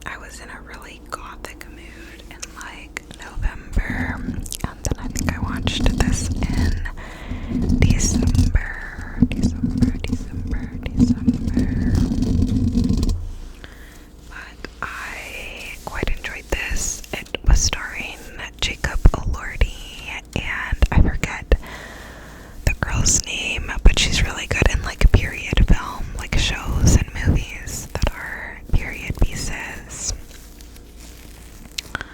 I was in a really gothic mood in like November, and then I think I watched this in December. But I quite enjoyed this. It was starring Jacob Elordi, and I forget the girl's name, but she's really good in like period film, like shows and movies that are period pieces. And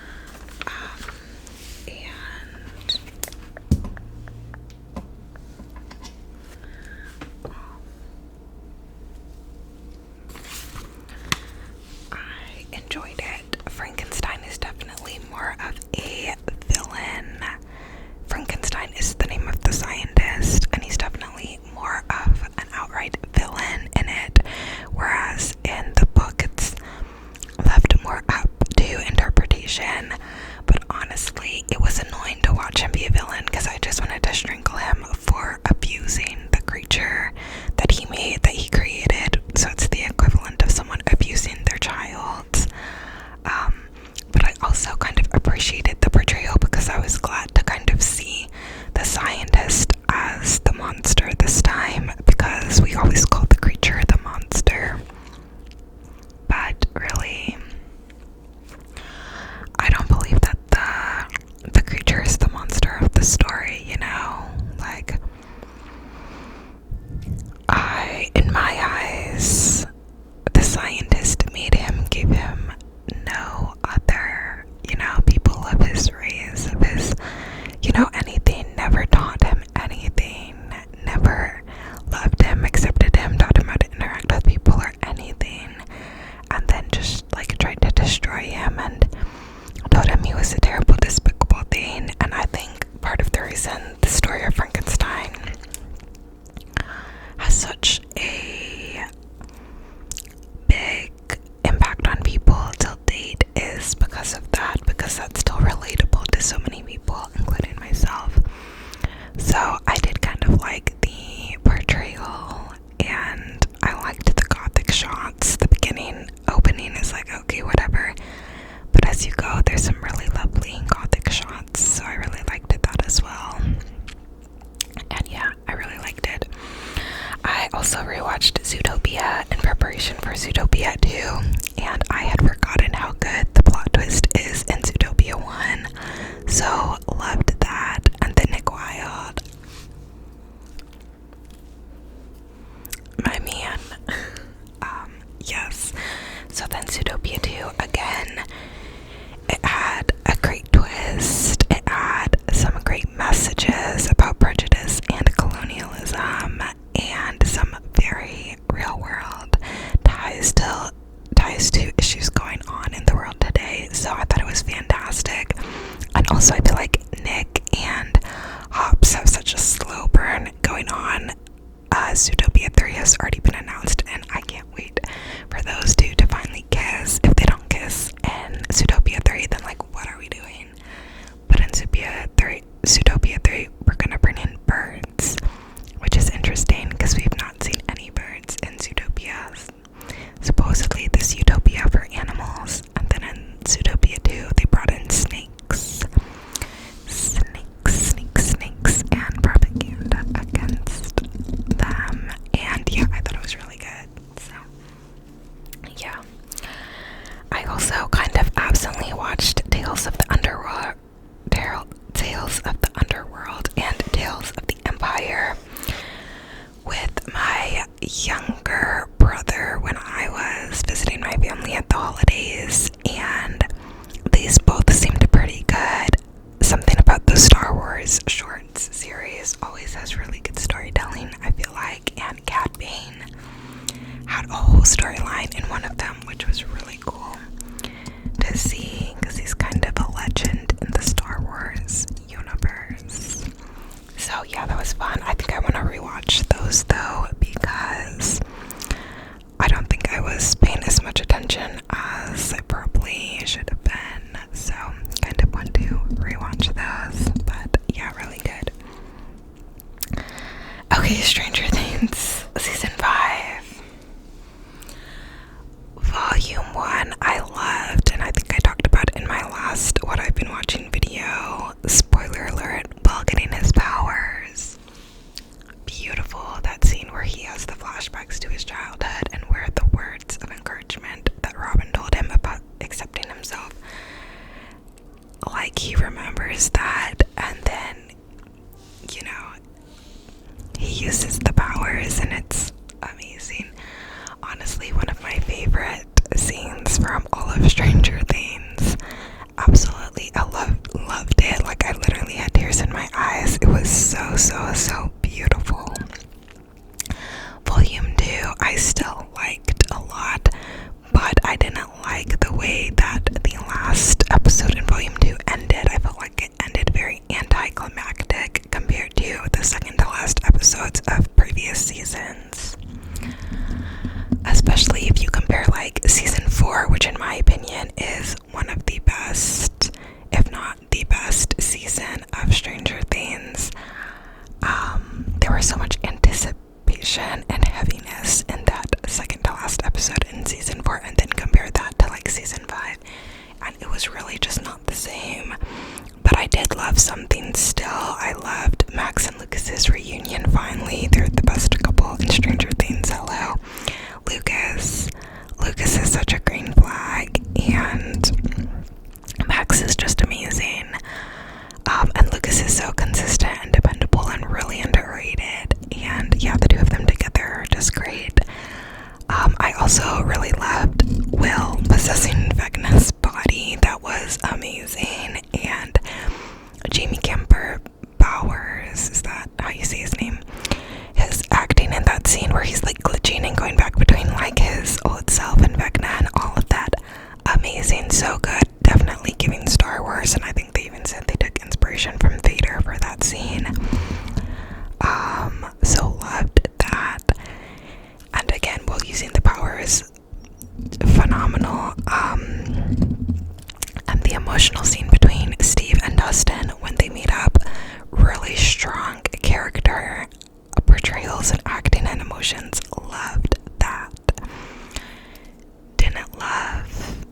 I enjoyed it. Frankenstein is definitely more of a villain. Frankenstein is the name of the scientist, and he's definitely more of an outright villain in it, whereas in the book it's left more up to interpretation. But honestly, it was annoying to watch him be a villain because I just wanted to strangle him for abusing the creature that he made, that he created. So it's the equivalent of someone abusing their child. But I also kind of appreciated the portrayal because I was glad to kind of see the scientist as the monster this time, because we always called the creature the monster. But really, I don't believe that the creature is the monster of the story, you know? Like, in my eyes, the scientist made him, gave him no other, you know, people of his race, of his, you know, anything, never taught him anything, never loved him, accepted him, taught him how to interact with people or anything, and then just like tried to destroy him and told him he was a terrible, despicable thing. And I think part of the reason the story of Frankenstein has such a big impact on people till date is because of that, because that's still relatable to so many people, including myself. So I did kind of like the portrayal, and I liked the gothic shots. The opening is like, okay, whatever, but as you go, there's some really lovely gothic shots, so I really liked that as well. And yeah, I really liked it. I also rewatched Zootopia in preparation for Zootopia 2, and I had forgotten how good the plot twist is in Zootopia 1, so loved that. And then Nick Wilde, my man. Yes. So then Zootopia 2, again, it had a great twist. It had some great messages about prejudice and colonialism, and some very real world ties to issues going on in the world today. So I thought it was fantastic. And also I feel like Nick and Hops have such a slow burn going on. Zootopia 3 has already been announced, and I can't wait for those two to finally kiss. If they don't kiss in Zootopia 3, then like, what are we doing? But in Zootopia 3, we're gonna bring in birds, which is interesting because we've not seen any birds in Zootopia. Supposedly this utopia for animals, and then in Zootopia 2, they brought in snakes, and propaganda against them. And yeah, I thought it was really good. So yeah, I also kind of absently watched Tales of the Underworld and Tales of the Empire with my younger brother when I was visiting my family at the holidays, and these both seemed pretty good. Something about the Star Wars shorts series always has really good storytelling, I feel like, and Cad Bane had a whole storyline in one of them, which was really cool to see, because he's kind of a legend in the Star Wars universe. So yeah, that was fun. I think I want to rewatch those though, because I don't think I was paying as much attention as I probably should have been. So kind of want to rewatch those. But yeah, really good. Okay, Stranger Things season 5 volume 1. I he remembers that, and then, you know, he uses the powers, and it's amazing. Honestly, one of my favorite scenes from all of Stranger Things. Absolutely, I loved it. Like, I literally had tears in my eyes. It was so beautiful. Volume 2, I still liked a lot, but I didn't like the way that the last episode in Volume 2 ended. I felt like it ended very anticlimactic compared to the second to last episodes of previous seasons. Especially if you compare, like, season 4, which in my opinion is one of the best, if not the best season of Stranger Things. There was so much anticipation and heaviness in that second to last episode in season 4, and then compare that to, like, season 5, and it was really just not the same. But I did love something still. I loved Max and Lucas's reunion finally. They're the best couple in Stranger Things. Hello. Lucas is such a green flag, and Max is just amazing. And Lucas is so consistent and dependable and really underrated. And yeah, the two of them together are just great. I also really loved Will possessing Vecna's body. That was amazing. And Jamie Kemper Bowers, is that how you say his name? His acting in that scene where he's like glitching and going back between like his old self and Vecna and all of that. Amazing, so good. Definitely giving Star Wars, and I think they even said they took inspiration from Vader for that scene. So loved that. And again, while using the powers, phenomenal. And the emotional scene between Steve and Dustin when they meet up, really strong character portrayals and acting and emotions. Loved that. Didn't love,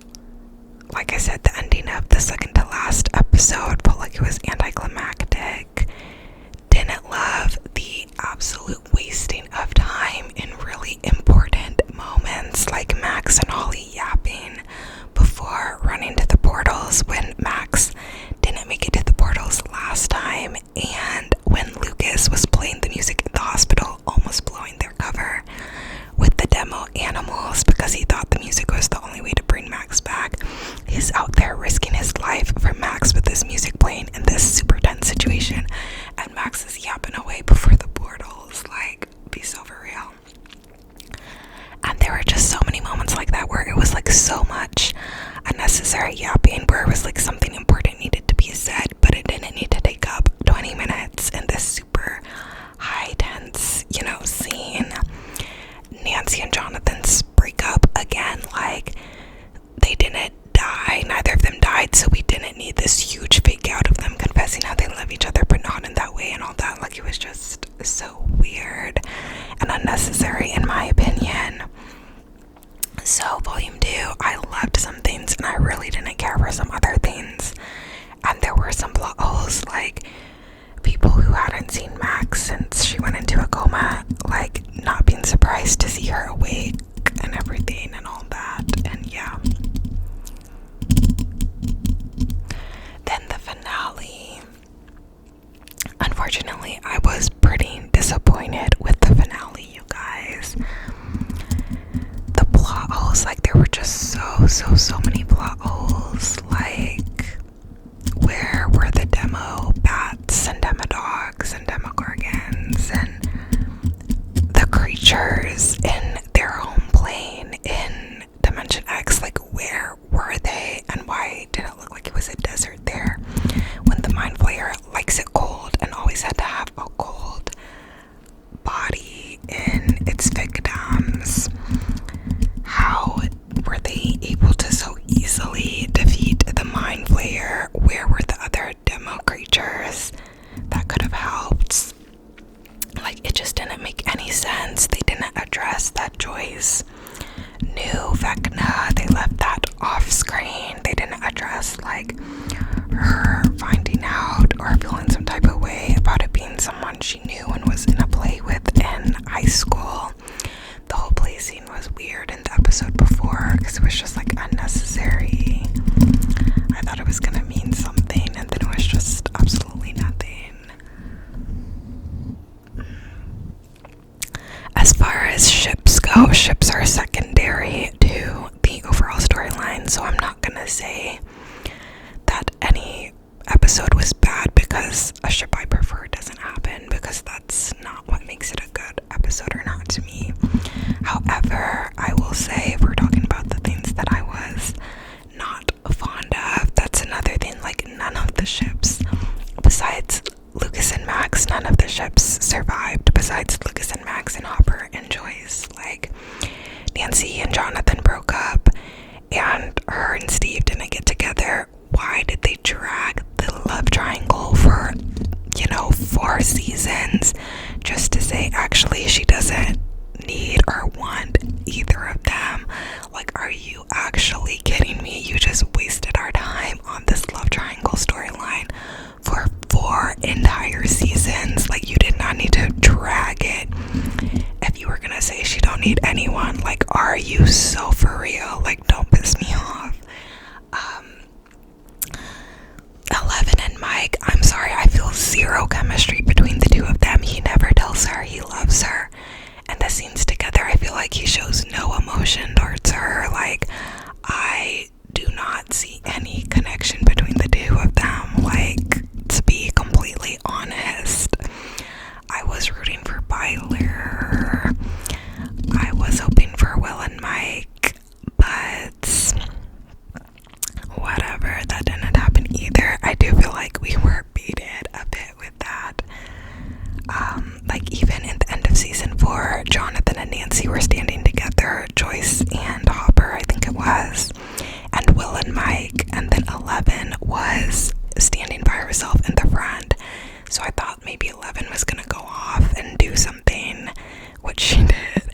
like I said, the ending of the second to last episode. Felt like it was anticlimactic. Didn't love the absolute wasting of time in really important moments, like Max and Holly yapping before running to the portals when Max didn't make it to the portals last time, and when Lucas was playing the music at the hospital, almost blowing their cover with the demo animals because he thought the music was the only way to bring Max back. He's out there risking his life for Max with this music playing in this super tense situation, and Max is yapping away before the portals. Like, be so for real. And there were just so many moments like that where it was like so much unnecessary yapping, where it was like something important needed to be said, but it didn't need to take up 20 minutes in this super high tense, you know, scene. Nancy and Jonathan's breakup, again, like, they didn't die, neither of them died, so we didn't need this huge fake out of them confessing how they love each other but not in that way and all that. Like, it was just so weird and unnecessary in my opinion. So volume 2, I loved some things and I really didn't care for some other things, and there were some plot holes, like people who hadn't seen Max since she went into a coma, like not being surprised to see her awake and everything and all that. And yeah, then the finale. Unfortunately, I was pretty disappointed with the finale, you guys. The plot holes, like, there were just so many plot holes. Like, where were the demo bats and demo dogs and demogorgons and the creatures in their home plane in Dimension X? Like, where were they, and why did it look like it was a desert there when the Mind Flayer likes it cold and always had to have a cold body in its victims? How were they able to so easily defeat the Mind Flayer? Where were the other demo creatures that could have helped? Like, it just didn't make any sense. They didn't address the really kidding me? You just wasted our time on this love triangle storyline for 4 entire seasons. Like, you did not need to drag it. If you were gonna say she don't need anyone, like, are you so for real? Like, don't piss me off. 11 and Mike, I'm sorry, I feel zero chemistry between the two of them. He never tells her he loves her, and the scenes together, I feel like he shows no emotion towards her. Like, I do not see any connection between the two of them. Like, to be completely honest, I was rooting for Byler. I was hoping for Will and Mike, but whatever, that didn't happen either. I do feel like we were baited a bit with that. Like, even in the end of season 4, Jonathan and Nancy were standing together, Joyce and Hopper, I think it was, and Will and Mike, and then 11 was standing by herself in the front. So I thought maybe 11 was gonna go off and do something, which she did,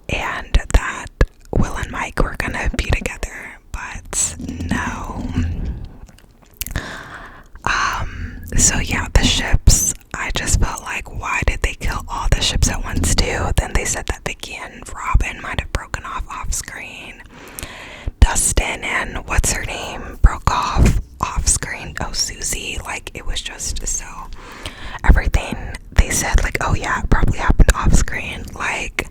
and that Will and Mike were gonna be together, but no. So yeah, the ships, I just felt like, why did they kill all the ships at once too? Then they said that Vicky and Robin might have broken off screen. Dustin and what's her name broke off screen. Oh, Susie. Like, it was just so, everything they said, like, oh yeah, it probably happened off screen. Like,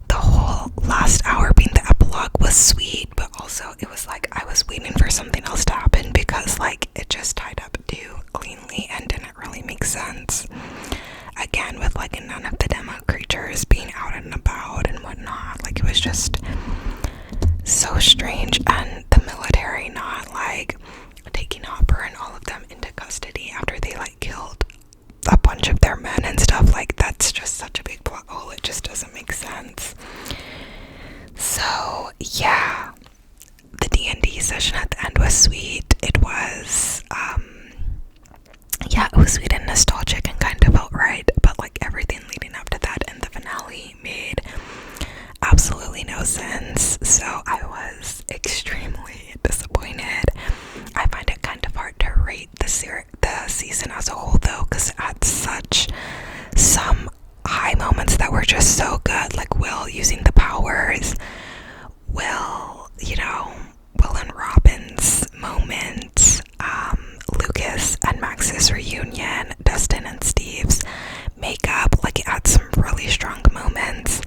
the whole last hour being the epilogue was sweet, but also it was like I was waiting for something else to happen, because like it just tied up too cleanly and didn't really make sense. Again, with like none of the demo creatures being out and about and whatnot, like it was just so strange. And the military not like taking Hopper and all of them into custody after they like killed a bunch of their men and stuff, like that's just such a big plot hole. It just doesn't make sense. So yeah, the D&D session at the end was sweet. It was it was sweet and nostalgic and kind of felt right, but like everything leading up to that and the finale made absolutely no sense. So I was extremely disappointed. I find it kind of hard to rate the season as a whole though, because it had some high moments that were just so good, like Will using the powers, Will and Robin's moment, Lucas and Max's reunion, Dustin and Steve's makeup. Like, it had some really strong moments.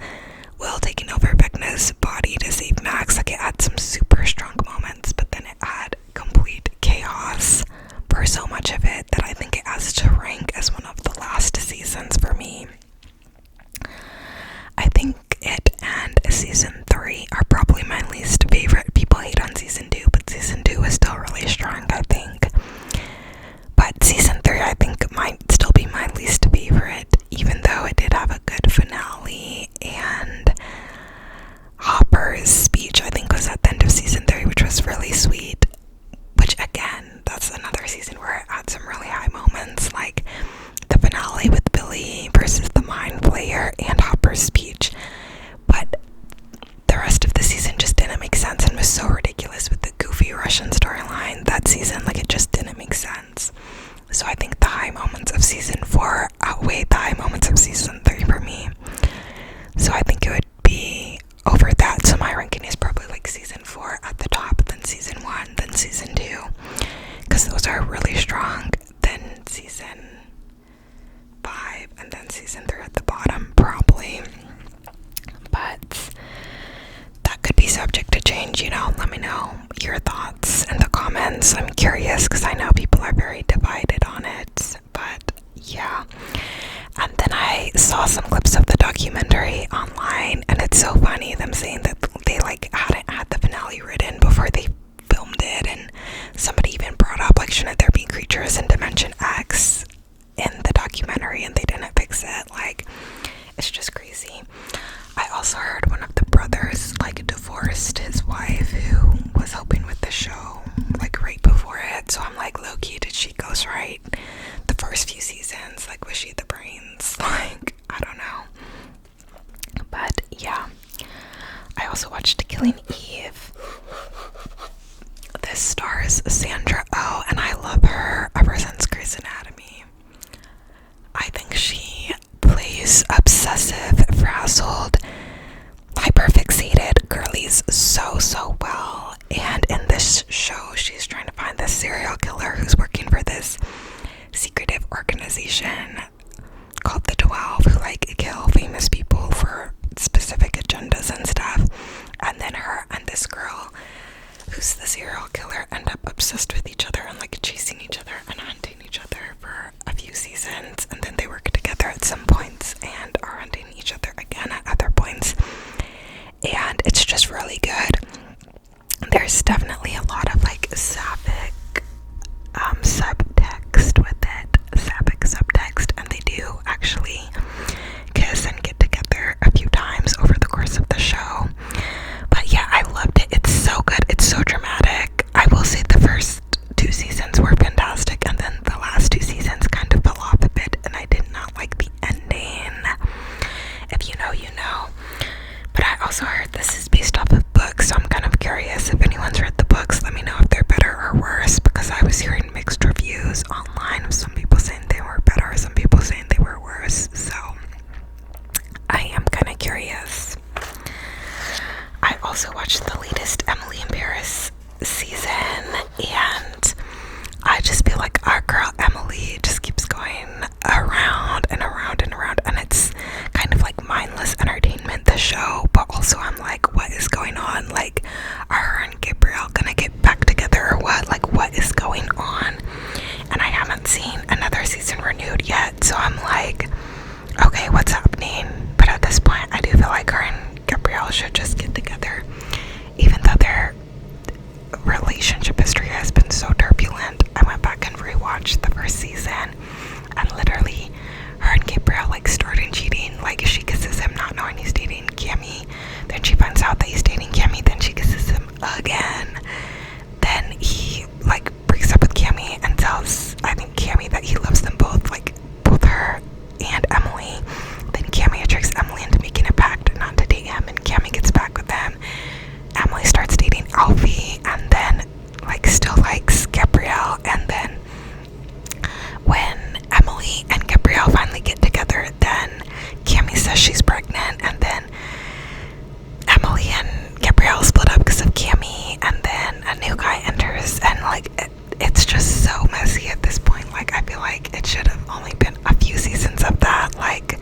Will taking over Vecna's body to save Max, like it had some super strong moments, but then it had complete chaos for so much of it that I think it has to rank as one of the last seasons for me. I think it and season 3 are probably my least favorite. People hate on season 2, but season 2 is still really strong, I think. But season 3, I think, might still be my least favorite, even though it did have a good finale. And Hopper's speech, I think, was at the end of season 3, which was really sweet. Which, again, that's another season where it had some really high moments, like the finale with Billy versus the Mind Flayer and Hopper's speech. But the rest of the season just didn't make sense and was so ridiculous with the goofy Russian storyline that season. Like, it just didn't make sense. So I think the high moments of season 4 outweighed the high moments of season 3 for me. So I think it would be over that. So my ranking is probably like season 4 at the top, then season 1, then season 2, because those are really strong. Then season 5, and then season 3 at the bottom, probably. But that could be subject to change, let me know your thoughts in the comments. I'm curious, because I know people are very divided on it, but yeah. And then I saw some clips of the documentary online, and it's so funny them saying that they like hadn't had the finale written before they filmed it, and somebody even brought up, like, shouldn't there be creatures in Dimension X in the documentary, and they didn't fix it. Like, it's just crazy. I also heard one of the brothers like divorced his wife who was helping with the show like right before it, so I'm is Sandra Oh, and I love her ever since Grey's Anatomy. I think she plays obsessive, frazzled, hyperfixated girlies so well. And in this show, she's trying to find this serial killer who's working for this secretive organization called the 12, who like kill famous people for specific agendas and stuff. And then her and this girl who's the serial killer end up obsessed with each other and like chasing each other and hunting each other for a few seasons, and then they work together at some points and are hunting each other again at other points. And it's just really good. There's definitely a lot of like sapphic subtext with it, sapphic subtext, and they do actually kiss and get together a few times over the course of the show. But yeah, I loved it. It's so good. It's so dramatic. I will say the first 2 seasons were fantastic, and then the last 2 seasons kind of fell off a bit, and I did not like the ending. If you know, you know. But I also heard this is based off of books, so I'm kind of curious if anyone's read the books. Let me know if they're better or worse, because I was hearing mixed reviews online of some people saying they were better, some people saying they were worse, so I am kind of curious. I also watched the latest Emily in Paris season, and I just feel like our girl Emily just keeps going around and around and around, and it's kind of like mindless entertainment, the show, but also I'm like, what is going on? Like, are her and Gabrielle gonna get back together or what? Like, what is going on? And I haven't seen another season renewed yet, so I'm like, okay, what's happening? But at this point, I do feel like her and Gabrielle should just get together, even though their relationship history has been so turbulent. I went back and rewatched the first season, and literally her and Gabrielle like started cheating. Like, she kisses him not knowing he's dating Cammy, then she finds out that he's dating Cammy, then she kisses him again, then he like breaks up with Cammy and tells, I think, Cammy that he loves them both, like both her and Emily. Then Cammy tricks Emily into making a pact not to date him, and Cammy gets back with them. Emily starts dating Alfie, and then like still likes Gabrielle, and then when Emily and Gabrielle finally get together, then Cammy says she's pregnant, and then Emily and Gabrielle split up because of Cammy, and then a new guy enters, and like it's just so messy at this point. Like, I feel like it should have only been a few seasons of that. Like,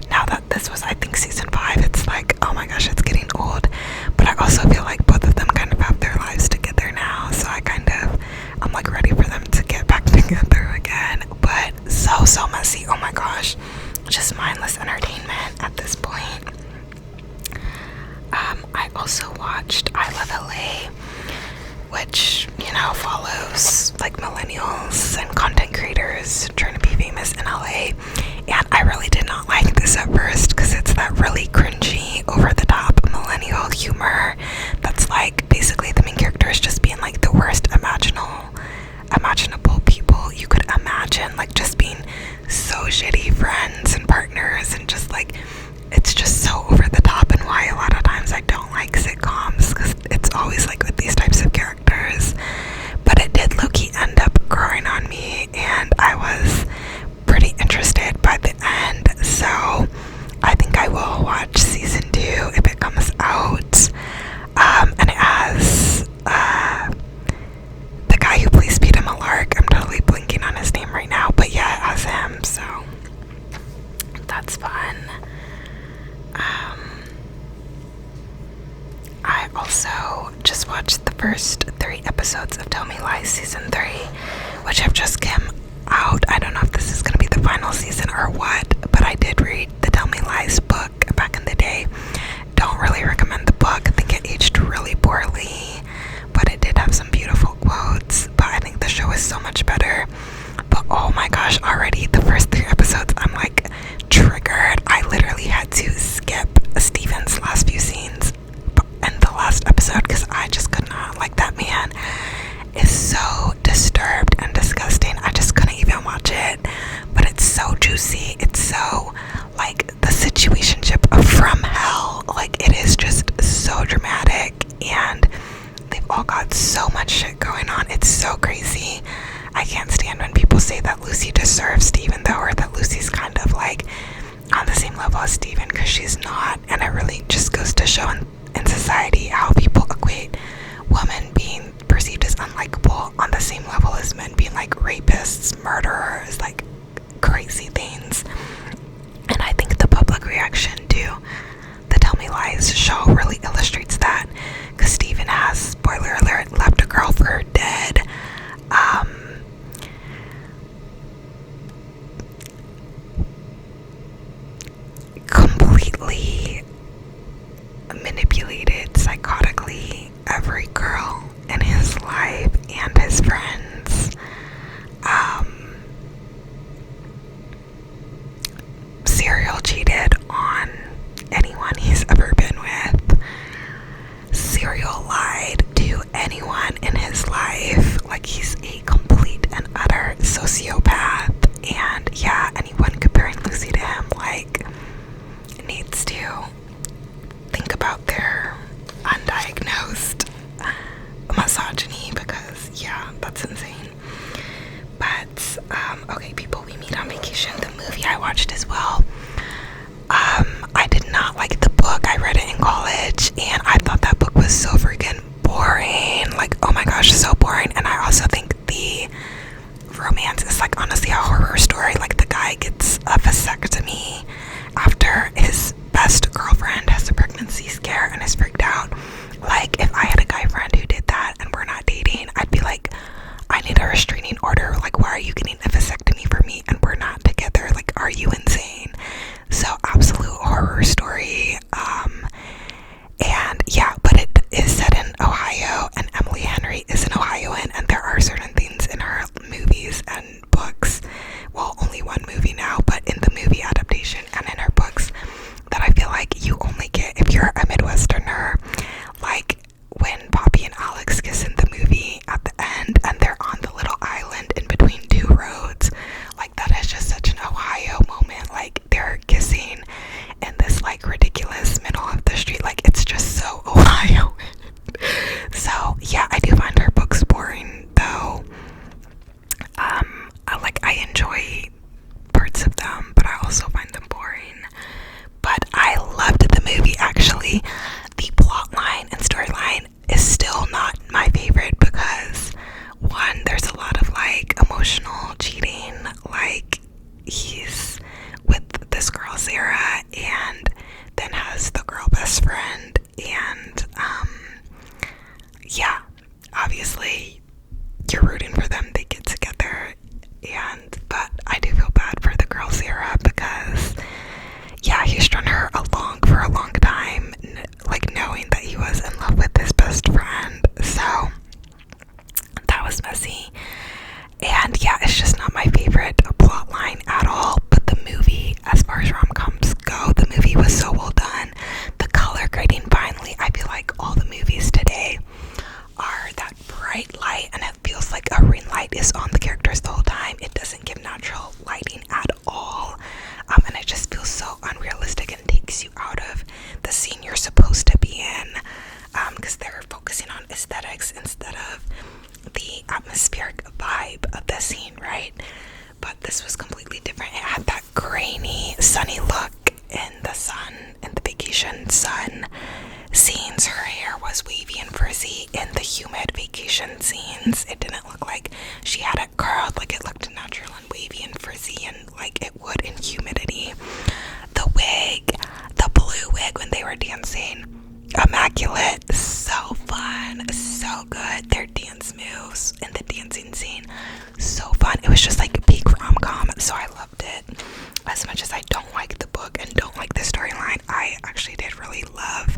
now that this was, I think, season 5, it's like, oh my gosh, it's getting old. But I also feel like both of them kind of have their lives together now, so I'm like ready for them to get back together again. But so messy. Oh my gosh, just mindless entertainment at this point. I also watched I Love LA, which, you know, follows like millennials and content creators trying to be famous in LA. And I really did not like this at first, because it's that really cringy, over-the-top millennial humor that's like basically the main character is just being like the worst imaginable people you could imagine, like just being so shitty friends and partners, and just like it's just so over the top, and why a lot of times I don't like sitcoms, because it's always like with these types of characters. But it did low-key end up growing on me, and I was pretty interested by the end, so I think I will watch season 2 if it comes out. And it has the guy who plays Peter Malark. I'm totally blanking on his name right now, but yeah, it has him, so that's fun. I also just watched the first 3 episodes of Tell Me Lies season 3, which have just come out. I don't know if this is going to be the final season or what, but I did read the Tell Me Lies book back in the day. Don't really recommend the book. I think it aged really poorly, but it did have some beautiful quotes. But I think the show is so much better. But oh my gosh, already the first 3 episodes, I'm like triggered. I literally had to skip Steven's last few scenes in the last episode, because I just could not. Like, that man is so disturbed and disgusting. I just couldn't even watch it. But it's so juicy. It's so like the situationship of From Hell. Like, it is just so dramatic, and they've all god, so much shit going on. It's so crazy. I can't stand when people say that Lucy deserves Steven though, or that Lucy's kind of like on the same level as Steven, because she's not. And it really just goes to show in society how people equate women being perceived as unlikable on the same level as men being like rapists, murderers, like crazy things. And I think the public reaction to the Tell Me Lies show really illustrates that, because Steven has, spoiler alert, left a girl for dead. Completely manipulated psychotically every girl in his life and his friends. Serial cheated on anyone he's ever been with. Serial lied to anyone in his life. Like, he's a complete and utter sociopath. And yeah, anyone comparing Lucy to him, like, needs to think about their undiagnosed misogyny, because yeah, that's insane. But okay, People We Meet on Vacation, the movie I watched as well. I did not like the book. I read it in college and I thought that book was so freaking boring. Like, oh my gosh, so boring. And I also think the romance is like honestly a horror story. Like, the guy gets a vasectomy after his best girlfriend has a pregnancy scare and is freaked out. Like, if I had a guy friend who did that and we're not dating, I'd be like, I need a restraining order. Like, why are you getting a vasectomy for me and we're not together? Like, are you insane? So, absolute horror story. And yeah, but it is set in Ohio, and Emily Henry is an Ohioan, and there are certain things in her movies and books, well, only one movie now, but in the movie adaptation and in her books, that I feel like you only get if you're a Midwesterner. Like, when Poppy and Alex kiss in the movie at the end, and they're on the little island in between two roads, like, that is just such an Ohio moment. Like, they're kissing in this like ridiculous middle of the street. Like, it's just so Ohio. So yeah, I do find her books boring though. I enjoy parts of them, but I also find them boring. But I loved the movie, actually. The plot line and storyline is still not my favorite because, one, there's a lot of like emotional cheating. Like, he's with this girl Sarah and then has the girl best friend, and yeah, obviously you're rooting for them, they get together, but I do feel bad for the girl Sarah because yeah, he strung her along for a long time, like knowing that he was in love with his best friend. So that was messy. And yeah, it's just not my favorite plot line at all. But the movie, as far as rom-coms go, the movie was so well done. The color grading, finally, I feel like all the movies today are that bright light, and it feels like a ring light is on the characters the whole time. It doesn't give natural lighting at all. And it just feels so unrealistic and takes you out of the scene you're supposed to be in, because they're focusing on aesthetics instead of the atmospheric vibe of the scene, right? But this was completely different. It had that grainy, sunny look in the sun, in the vacation sun scenes. Her hair was wavy and frizzy in the humid vacation scenes. It didn't look like she had it curled. Like, it looked natural and wavy and frizzy and like it would in humidity. The wig, the blue wig when they were dancing, immaculate. So fun, so good. Their dance moves in the dancing scene, so fun. It was just like peak rom-com, so I loved it. As much as I don't like the book and don't like the storyline, I actually did really love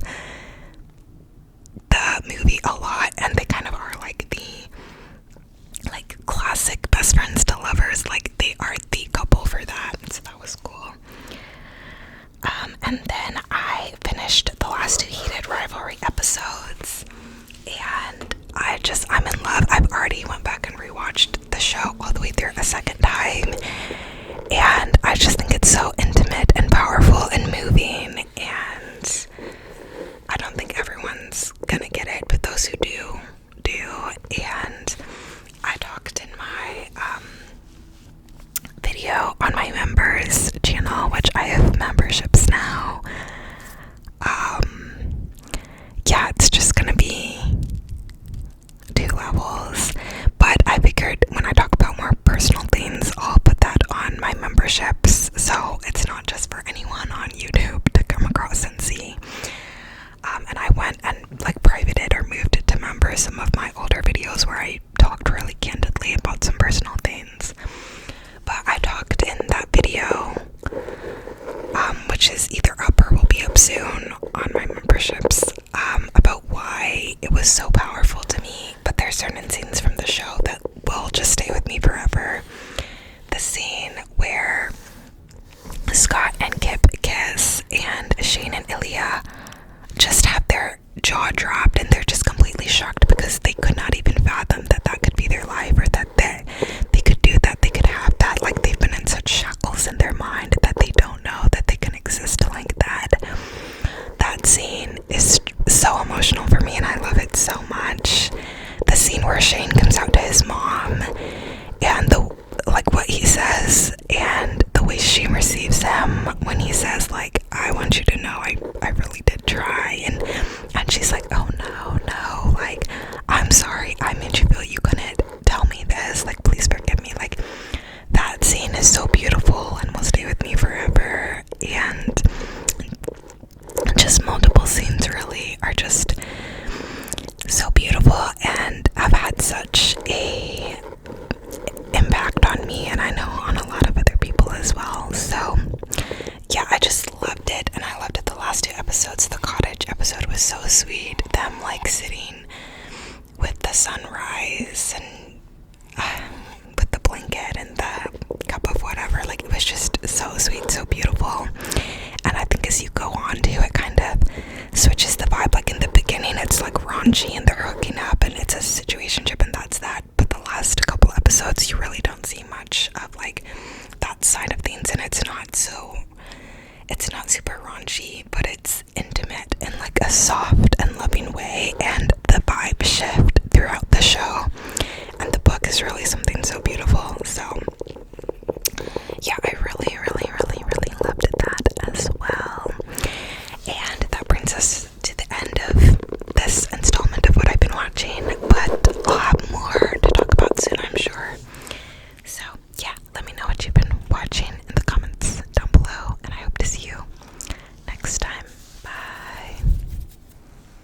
the movie a lot. And they kind of are like the like classic best friends to lovers. Like, they are the couple for that, so that was cool. And then I finished the last two Heated Rivalry episodes, and I'm in love. I've already went back and rewatched the show all the way through a second time, and I just think it's so intimate and powerful and moving, and I don't think everyone's gonna get it, but those who do. levels. But I figured when I talk about more personal things, I'll put that on my memberships, so it's not just for anyone on YouTube to come across and see. And I went and like privated or moved it to members some of my older videos where I talked really candidly about some personal things. But I talked in that video, which is either up or will be up soon on my memberships, about why it was so powerful to me. But there's certain scenes from the show that will just stay with me forever. The scene where Scott and Kip kiss and Shane and Ilya just have their jaw dropped and they're just completely shocked because they could not even fathom that that could be their life, or that they could do that, they could have that. Like, they've been in such shackles in their mind that they don't know that they can exist like that. That scene is so emotional for me and I love it so much. The scene where Shane comes out to his mom and what he says and the way she receives him when he says, like, I want you to know I really did try, and she's like, oh no, like, I'm sorry, I made you feel you couldn't tell me this, like, please forgive me. Like, that scene is so beautiful and will stay with me forever. And just multiple scenes really are just so beautiful and have had such a impact on me, and I know on a lot of other people as well. So yeah, I just loved it, and I loved it the last 2 episodes. The cottage episode was so sweet, them like sitting with the sunrise and with the blanket and the cup of whatever, like, it was just so sweet, so beautiful. And I think as you go on to, it kind of switches the vibe. Like, in the beginning it's like raunchy and they're hooking up and it's a situationship and that's that, but the last couple episodes you really don't see much of like that side of things, and it's not super raunchy, but it's intimate in like a soft